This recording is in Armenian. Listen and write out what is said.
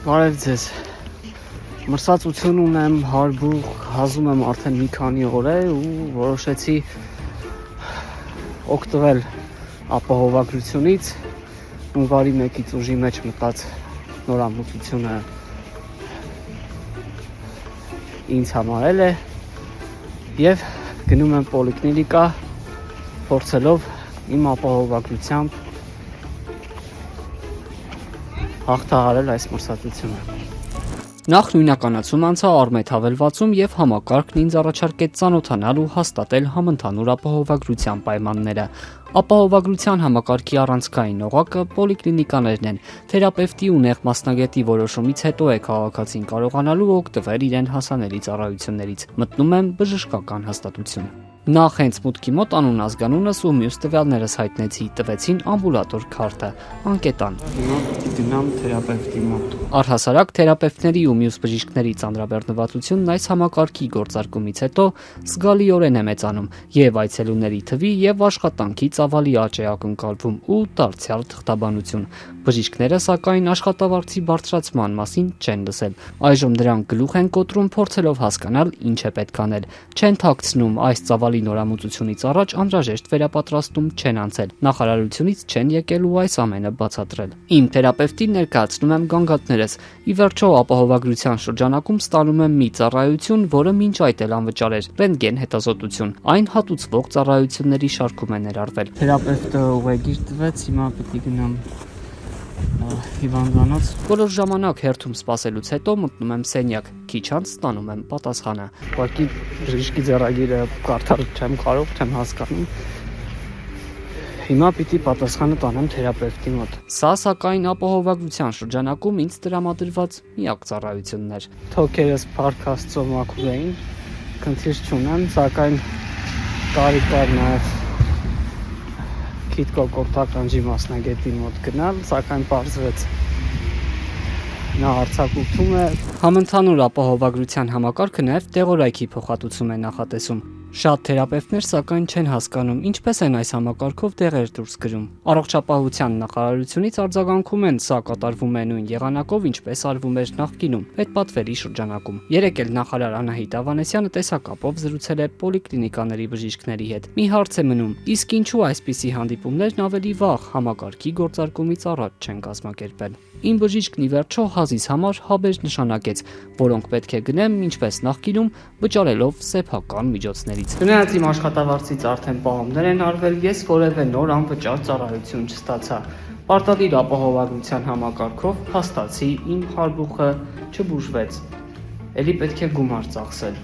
Բարև ձեզ։ Մրսածություն ունեմ, հարբուխ, հազում եմ արդեն մի քանի օր է ու որոշեցի օգտվել ապահովագրությունից։ Հունվարի 1-ից ուժի մեջ մտած նորամուծությունը ինձ համարել է եւ գնում եմ պոլիկլինիկա փորձելով իմ ապահովագրությամբ հաղթահարել այս մրսածությունը։ Նախ նույնականացում անցա Արմետ հավելվածում եւ համակարգն ինձ առաջարկեց ծանոթանալ ու հաստատել համընդհանուր ապահովագրության պայմանները։ Ապահովագրության համակարգի առանցքային օղակը պոլիկլինիկաներն են։ Թերապևտի ու նեղ մասնագետի որոշումից հետո է քաղաքացին կարողանալու օգտվել իրեն հասանելի ծառայություններից։ Մտնում եմ բժշկական հաստատություն։ Նախ հենց մուտքի մոտ անուն ազգանունս ու մյուս տվյալներս հայտնեցի, տվեցին ամբուլատոր քարտը, անկետան։ Գնամ թերապևտի մոտ։ Առհասարակ թերապևտների ու մյուս բժիշկների ծանրաբեռնվածությունն այս համակարգի գործարկումից հետո զգալիորեն է մեծանում եւ այցելուների թվի եւ աշխատանքի ծավալի աճ է ակնկալվում ու դարձյալ թղթաբանություն։ Բժիշկները սակայն աշխատավարձի բարձրացման մասին չեն լսել։ Այժմ դրանք գլուխ են կոտրում, փորձելով հասկանալ ինչ է պետք անել։ Չեն թաքցնում այս ծավալի նորամուծությունից առաջ անհրաժեշտ վերապատրաստում չեն անցել։ Նախարարությունից չեն եկել ու այս ամենը բացատրել։ Իմ թերապևտին ներկայացնում եմ գանգատներս։ Ի վերջո ապահովագրության շրջանակում ստանում եմ մի ծառայություն, որը մինչ այդ էլ անվճար էր՝ ռենտգեն հետազոտություն։ Այն հատուցվող ծառայությունների շարքում է ներառվել։ Թերապևտը ուղեգիր տվեց, հիմա պետք է գնամ հիվանդանոց։ Որոշ ժամանակ հերթում սպասելուց հետո մտնում եմ սենյակ, քիչ անց ստանում եմ պատասխանը։ Ուղղակի բժշկի ձեռագիրը կարդալ չեմ կարող, չեմ հասկանում։ Հիմա պիտի պատասխանը տանեմ թերապևտի մոտ։ Սա սակայն ապահովագրության շրջանակում ինձ տրամադրված միակ ծառայությունն էր։ Թոքերս փառք Աստծո մաքուր էին, քննիր չունեմ, սակայն կարիք կար նաև քիթ-կոկորտականջի մասնագետի մոտ գնալ, սակայն պարզվեց նա արձակուրդում է։ Համընդհանուր ապահովագրության համակարգը նաև տեղորայքի փոխհատուցում է նախատեսում։ Շատ թերապևտներ սակայն չեն հասկանում ինչպես են այս համակարգով տեղեր դուրս գրում։ Առողջապահության նախարարությունից արձագանքում են, սա կատարվում է նույն եղանակով, ինչպես արվում էր նախկինում, հետպատվերի շրջանակում։ Երեկ էլ նախարար Անահիտ Ավանեսյանը տեսակապով զրուցել է պոլիկլինիկաների բժիշկների հետ։ Մի հարց է մնում, իսկ ինչու այսպիսի հանդիպումներն ավելի վաղ համակարգի գործարկումից առաջ չեն կազմակերպել։ Իմ բժիշկն ի վերջո հազիս համար հաբեր նշանակեց, որոնք պետք է գնեմ ինչպես նախկինում, վճարելով սեփական միջոցներից։ Գնաց իմ աշխատավարձից արդեն պահումներ են արվել, ես որևէ նոր անվճար ծառայություն չստացա։ Պարտադիր ապահովագրության համակարգով փաստացի իմ հարբուխը չբուժվեց։ Էլի պետք է գումար ծախսել։